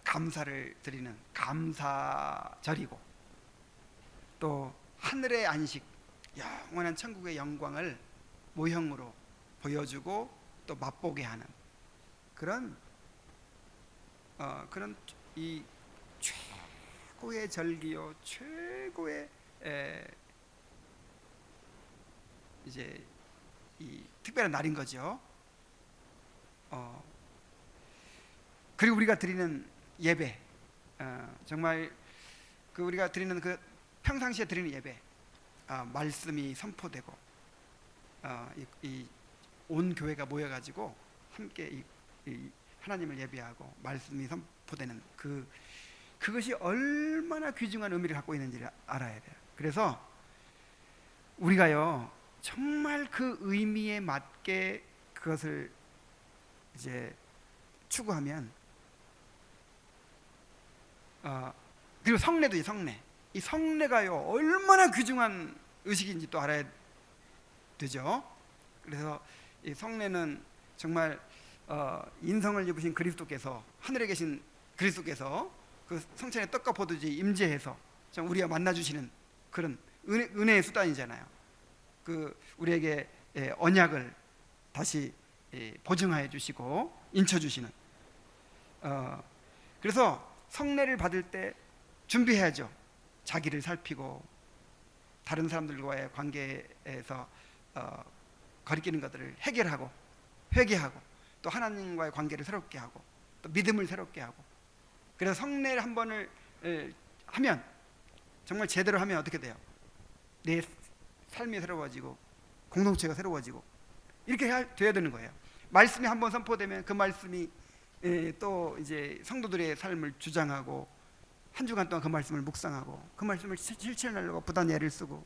감사를 드리는 감사절이고, 또 하늘의 안식, 영원한 천국의 영광을 모형으로 보여주고 또 맛보게 하는 그런 이 최고의 절기요, 최고의 이제 이 특별한 날인 거죠. 그리고 우리가 드리는 예배, 정말 그 우리가 드리는 그 평상시에 드리는 예배, 말씀이 선포되고 이 온 교회가 모여가지고 함께 이 하나님을 예배하고 말씀이 선포되는 그것이 얼마나 귀중한 의미를 갖고 있는지를 알아야 돼요. 그래서 우리가요 정말 그 의미에 맞게 그것을 이제 추구하면, 그리고 성례도 이 성례가요 얼마나 귀중한 의식인지 또 알아야 되죠. 그래서 이 성례는 정말 인성을 입으신 그리스도께서, 하늘에 계신 그리스도께서 그 성찬의 떡과 포도주에 임재해서 우리와 만나주시는 그런 은혜의 수단이잖아요. 그 우리에게 언약을 다시 보증하여 주시고 인쳐 주시는. 그래서 성례를 받을 때 준비해야죠. 자기를 살피고 다른 사람들과의 관계에서 거리끼는 것들을 해결하고 회개하고 또 하나님과의 관계를 새롭게 하고 또 믿음을 새롭게 하고. 그래서 성례를 한 번을 하면 정말 제대로 하면 어떻게 돼요? 내 삶이 새로워지고 공동체가 새로워지고 이렇게 돼야 되는 거예요. 말씀이 한번 선포되면 그 말씀이 또 이제 성도들의 삶을 주장하고 한 주간 동안 그 말씀을 묵상하고 그 말씀을 실천하려고 부단 애를 쓰고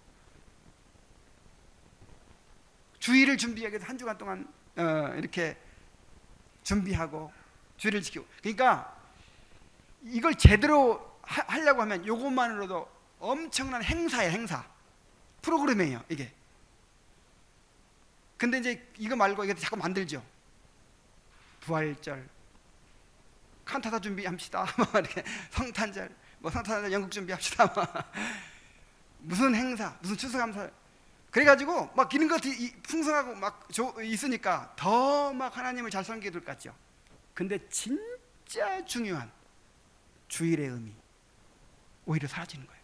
주일을 준비하기 위해서 한 주간 동안 이렇게 준비하고 주일을 지키고. 그러니까 이걸 제대로 하려고 하면 이것만으로도 엄청난 행사예요. 행사 프로그램이에요 이게. 근데 이제 이거 말고 이거 자꾸 만들죠. 부활절 칸타타 준비합시다. 이렇게 성탄절 성탄절 연극 준비합시다. 무슨 행사 무슨 추수감사 그래가지고 막 이런 것들이 풍성하고 막 있으니까 더 막 하나님을 잘 섬기게 될 것 같죠. 근데 진짜 중요한 주일의 의미 오히려 사라지는 거예요.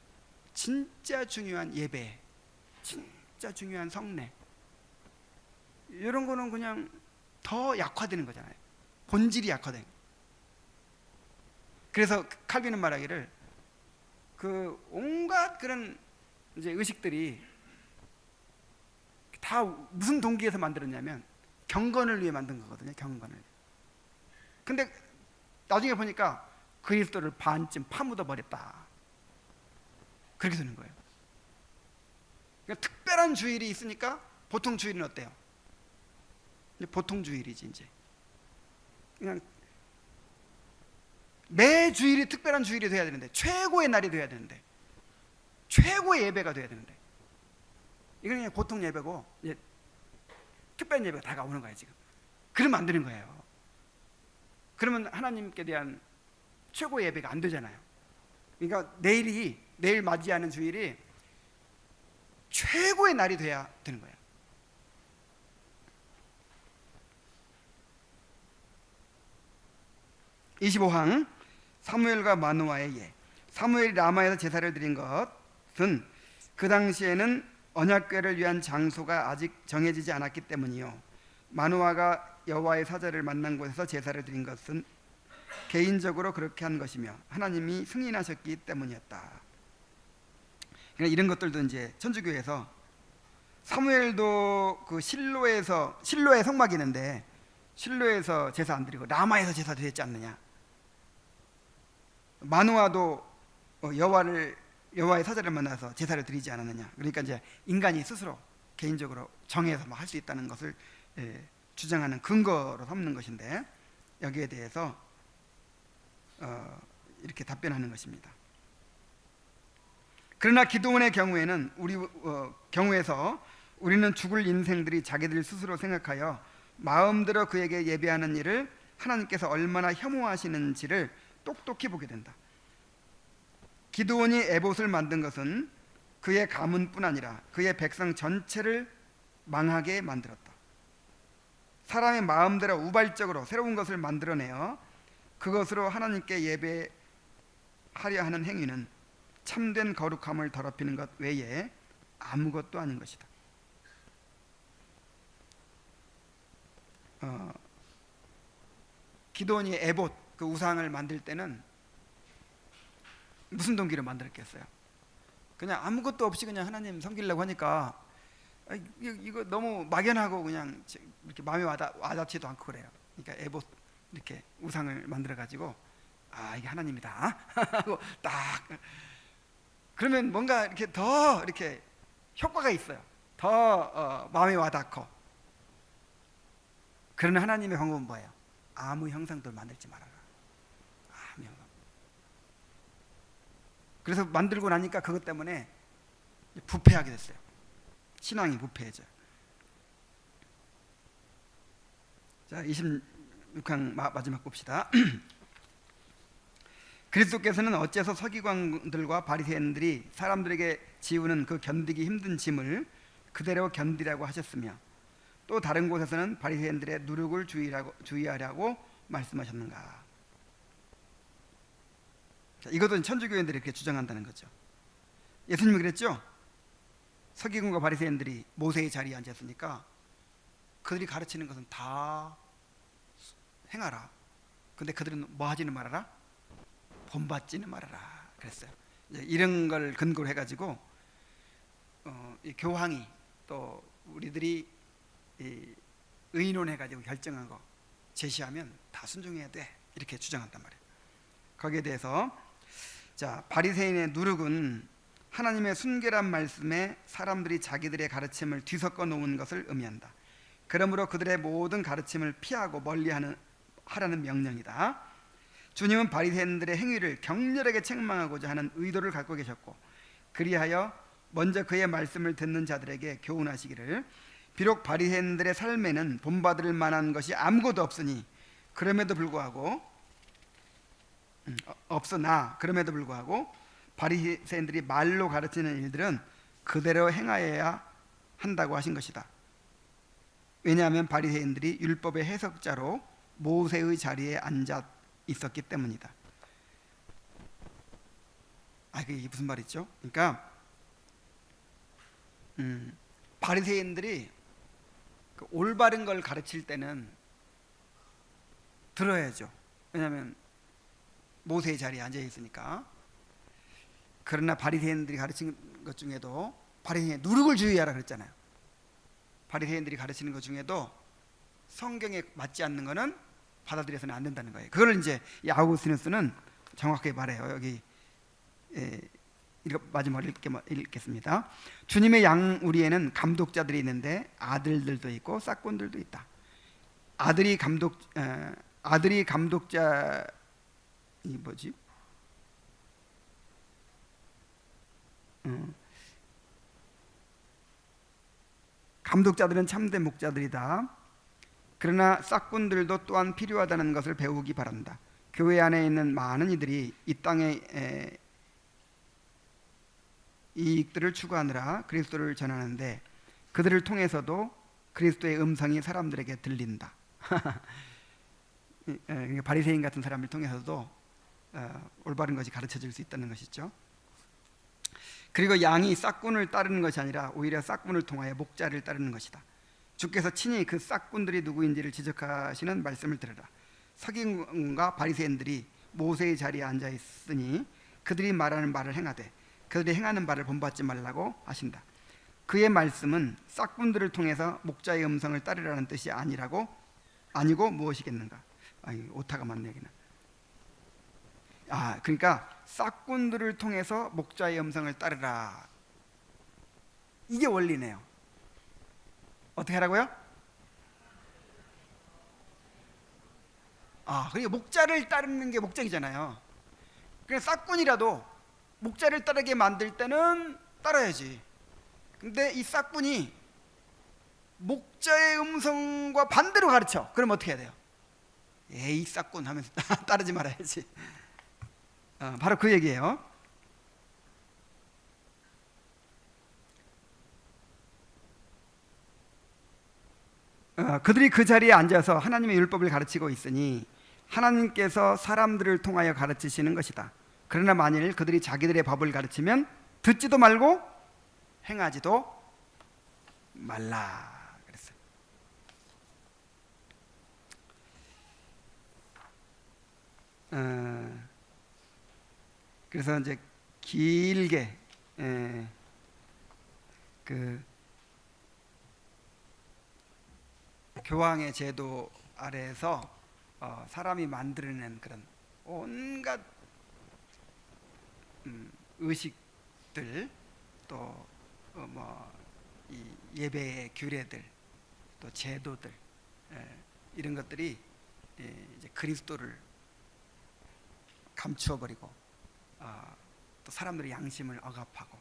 진짜 중요한 예배, 진짜 중요한 성례, 이런 거는 그냥 더 약화되는 거잖아요. 본질이 약화된. 그래서 칼빈은 말하기를 그 온갖 그런 이제 의식들이 다 무슨 동기에서 만들었냐면 경건을 위해 만든 거거든요. 경건을. 근데 나중에 보니까 그리스도를 반쯤 파묻어 버렸다. 그렇게 되는 거예요. 그러니까 특별한 주일이 있으니까 보통 주일은 어때요? 보통 주일이지 이제. 그냥 매 주일이 특별한 주일이 돼야 되는데 최고의 날이 돼야 되는데 최고의 예배가 돼야 되는데 이건 그냥 보통 예배고 이제 특별한 예배가 다가오는 거예요 지금. 그러면 안 되는 거예요. 그러면 하나님께 대한 최고의 예배가 안 되잖아요. 그러니까 내일 맞이하는 주일이 최고의 날이 돼야 되는 거예요. (25항) 사무엘과 마노아의 예. 사무엘이 라마에서 제사를 드린 것은 그 당시에는 언약궤를 위한 장소가 아직 정해지지 않았기 때문이요, 마노아가 여호와의 사자를 만난 곳에서 제사를 드린 것은 개인적으로 그렇게 한 것이며 하나님이 승인하셨기 때문이었다. 그러니까 이런 것들도 이제 천주교에서 사무엘도 그 실로에 성막이 있는데 실로에서 제사 안 드리고 라마에서 제사 드렸지 않느냐. 마노아도 여호와의 사자를 만나서 제사를 드리지 않았느냐. 그러니까 이제 인간이 스스로 개인적으로 정해서 할 수 있다는 것을 주장하는 근거로 삼는 것인데 여기에 대해서 이렇게 답변하는 것입니다. 그러나 기도원의 경우에는 경우에서 우리는 죽을 인생들이 자기들 스스로 생각하여 마음대로 그에게 예배하는 일을 하나님께서 얼마나 혐오하시는지를 똑똑히 보게 된다. 기드온이 에봇을 만든 것은 그의 가문뿐 아니라 그의 백성 전체를 망하게 만들었다. 사람의 마음대로 우발적으로 새로운 것을 만들어내어 그것으로 하나님께 예배하려 하는 행위는 참된 거룩함을 더럽히는 것 외에 아무것도 아닌 것이다. 기드온이 에봇 그 우상을 만들 때는 무슨 동기로 만들었겠어요? 그냥 아무것도 없이 그냥 하나님 섬기려고 하니까 이거 너무 막연하고 그냥 이렇게 마음에 와닿지도 않고 그래요. 그러니까 에봇 이렇게 우상을 만들어 가지고 이게 하나님이다 하고 딱 그러면 뭔가 이렇게 더 이렇게 효과가 있어요. 더 마음에 와닿고. 그러나 하나님의 방법은 뭐예요? 아무 형상도 만들지 말아라. 아무 형상. 그래서 만들고 나니까 그것 때문에 부패하게 됐어요. 신앙이 부패해져요. 자, 26항 마지막 봅시다. 그리스도께서는 어째서 서기관들과 바리새인들이 사람들에게 지우는 그 견디기 힘든 짐을 그대로 견디라고 하셨으며 또 다른 곳에서는 바리새인들의 누룩을 주의하라고 말씀하셨는가? 자, 이것도 천주교인들이 이렇게 주장한다는 거죠. 예수님이 그랬죠. 서기관과 바리새인들이 모세의 자리에 앉았으니까 그들이 가르치는 것은 다 행하라. 근데 그들은 뭐 하지는 말아라? 본받지는 말아라 그랬어요. 이런 걸 근거로 해가지고 이 교황이 또 우리들이 의논해가지고 결정한 거 제시하면 다 순종해야 돼 이렇게 주장한단 말이에요. 거기에 대해서 자, 바리새인의 누룩은 하나님의 순결한 말씀에 사람들이 자기들의 가르침을 뒤섞어 놓은 것을 의미한다. 그러므로 그들의 모든 가르침을 피하고 하라는 명령이다. 주님은 바리새인들의 행위를 격렬하게 책망하고자 하는 의도를 갖고 계셨고, 그리하여 먼저 그의 말씀을 듣는 자들에게 교훈하시기를, 비록 바리새인들의 삶에는 본받을 만한 것이 아무것도 없으니 그럼에도 불구하고 바리새인들이 말로 가르치는 일들은 그대로 행하여야 한다고 하신 것이다. 왜냐하면 바리새인들이 율법의 해석자로 모세의 자리에 앉아 있었기 때문이다. 이게 무슨 말이죠? 그러니까 바리새인들이 그 올바른 걸 가르칠 때는 들어야죠. 왜냐하면 모세의 자리에 앉아 있으니까. 그러나 바리새인들이 가르친 것 중에도 바리새인 누룩을 주의하라 그랬잖아요. 바리새인들이 가르치는 것 중에도 성경에 맞지 않는 것은 받아들여서는 안 된다는 거예요. 그걸 이제 아우구스티누스는 정확하게 말해요. 여기 마지막으로 읽겠습니다. 주님의 양우리에는 감독자들이 있는데 아들들도 있고 싹꾼들도 있다. 아들이 감독자 감독자들은 참된 목자들이다. 그러나 싹꾼들도 또한 필요하다는 것을 배우기 바란다. 교회 안에 있는 많은 이들이 이 땅의 이익들을 추구하느라 그리스도를 전하는데 그들을 통해서도 그리스도의 음성이 사람들에게 들린다. 바리새인 같은 사람을 통해서도 올바른 것이 가르쳐 줄 수 있다는 것이죠. 그리고 양이 싹꾼을 따르는 것이 아니라 오히려 싹꾼을 통하여 목자를 따르는 것이다. 주께서 친히 그 싹꾼들이 누구인지를 지적하시는 말씀을 들으라. 서기관과 바리새인들이 모세의 자리에 앉아 있으니 그들이 말하는 말을 행하되 그들이 행하는 바를 본받지 말라고 하신다. 그의 말씀은 싹꾼들을 통해서 목자의 음성을 따르라는 뜻이 아니고 무엇이겠는가? 오타가 맞네 여기는. 그러니까 싹꾼들을 통해서 목자의 음성을 따르라. 이게 원리네요. 어떻게 하라고요? 그러니까 목자를 따르는 게 목적이잖아요. 그냥 싹꾼이라도 목자를 따르게 만들 때는 따라야지. 근데 이 싹꾼이 목자의 음성과 반대로 가르쳐. 그럼 어떻게 해야 돼요? 에이 싹꾼 하면서 따르지 말아야지. 바로 그 얘기예요. 그들이 그 자리에 앉아서 하나님의 율법을 가르치고 있으니 하나님께서 사람들을 통하여 가르치시는 것이다. 그러나 만일 그들이 자기들의 법을 가르치면 듣지도 말고 행하지도 말라 그랬어요. 그래서 이제 길게 그 교황의 제도 아래에서 사람이 만들어낸 그런 온갖 의식들, 또 이 예배의 규례들, 또 제도들, 이런 것들이 이제 그리스도를 감추어버리고 또 사람들의 양심을 억압하고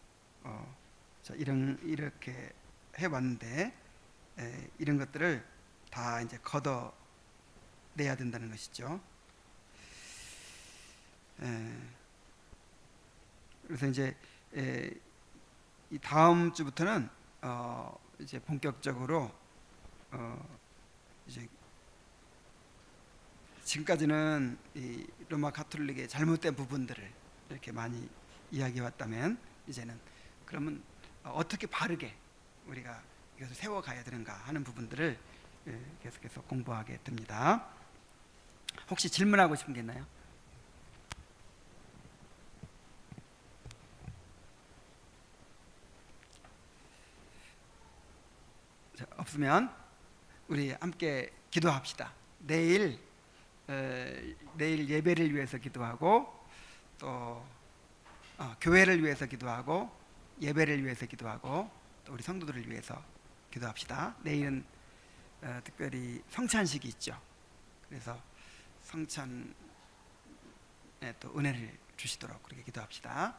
이렇게 해왔는데, 이런 것들을 다 이제 걷어내야 된다는 것이죠. 그래서 이제 이 다음 주부터는 이제 본격적으로 이제 지금까지는 이 로마 가톨릭의 잘못된 부분들을 이렇게 많이 이야기해 왔다면, 이제는 그러면 어떻게 바르게 우리가 이것을 세워가야 되는가 하는 부분들을 계속해서 공부하게 됩니다. 혹시 질문하고 싶은 게 있나요? 자, 없으면 우리 함께 기도합시다. 내일 예배를 위해서 기도하고, 또 교회를 위해서 기도하고, 예배를 위해서 기도하고, 또 우리 성도들을 위해서 기도합시다. 내일은 특별히 성찬식이 있죠. 그래서 성찬에 또 은혜를 주시도록 그렇게 기도합시다.